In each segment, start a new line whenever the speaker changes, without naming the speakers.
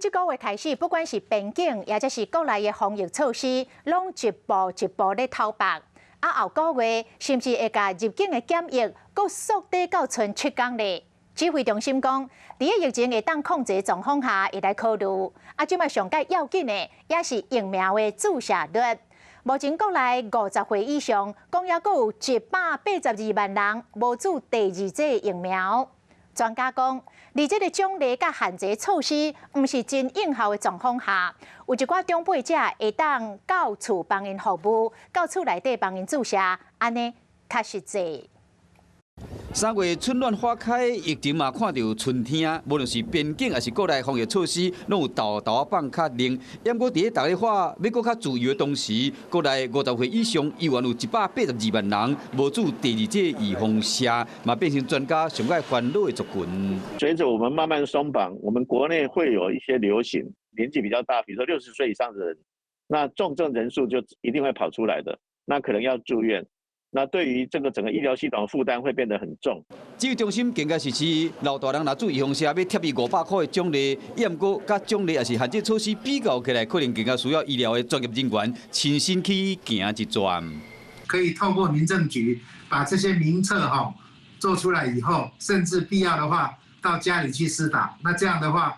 这个月开始，不管是边境，也或是国内的防疫措施，拢一步一步咧透白。后个月甚至会把入境的检疫，搁缩短到剩7天咧。指挥中心讲，伫个疫情会当控制的状况下，会来考虑。即摆上界要紧的，也是疫苗的注射率。目前国内50岁以上，共也阁有182万人无注第2剂疫苗。专家讲，伫这个奖励甲限制措施毋是真有效的状况下，有一寡长辈者会当到厝帮因服务，到厝内底帮因注射，安尼较实际。
3月春暖花开，疫情嘛看到春天，无论是边境还是国内防疫措施，拢有豆豆放卡令。不过，伫个大家话要搁较自由的同时，国内50岁以上依然有182万人无注第2剂预防射，嘛变成专家上爱烦恼的族群。
随着我们慢慢松绑，我们国内会有一些流行，年纪比较大，比如说60岁以上的人，那重症人数就一定会跑出来的，那可能要住院。那对于这个整个医疗系统的负担会变得很重。
指挥中心更加实施老大人若注预防射要贴伊500块的奖励，不过甲奖励也是限制措施比较起来，可能更加需要医疗的专业人员亲身去行一转。
可以透过民政局把这些名册做出来以后，甚至必要的话到家里去施打。那这样的话，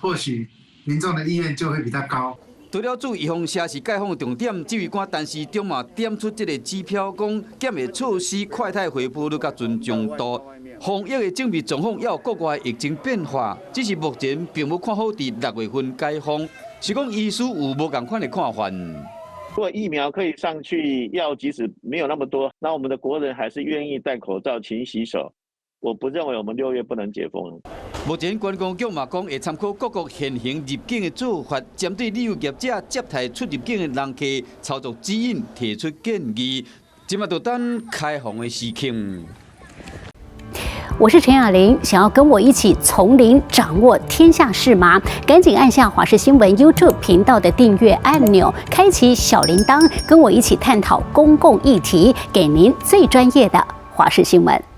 或许民众的意愿就会比较高。
除了注预防射是解封的重点，指挥官陈时中嘛点出这个指标，讲检疫措施快态恢复率甲尊重度，防疫的正面状况也有国外疫情变化，只是目前并无看好伫6月份解封，是讲医师有无同款的看法。
如果疫苗可以上去，药即使没有那么多，那我们的国人还是愿意戴口罩、勤洗手。我不认为我们6月不能解封。
目前观光局嘛讲会参考各国现行入境的做法，针对旅游业者接待出入境的人客操作指引提出建议，今嘛就等开放的时刻。
我是陈雅玲，想要跟我一起从零掌握天下事吗？赶紧按下华视新闻 YouTube 频道的订阅按钮，开启小铃铛，跟我一起探讨公共议题，给您最专业的华视新闻。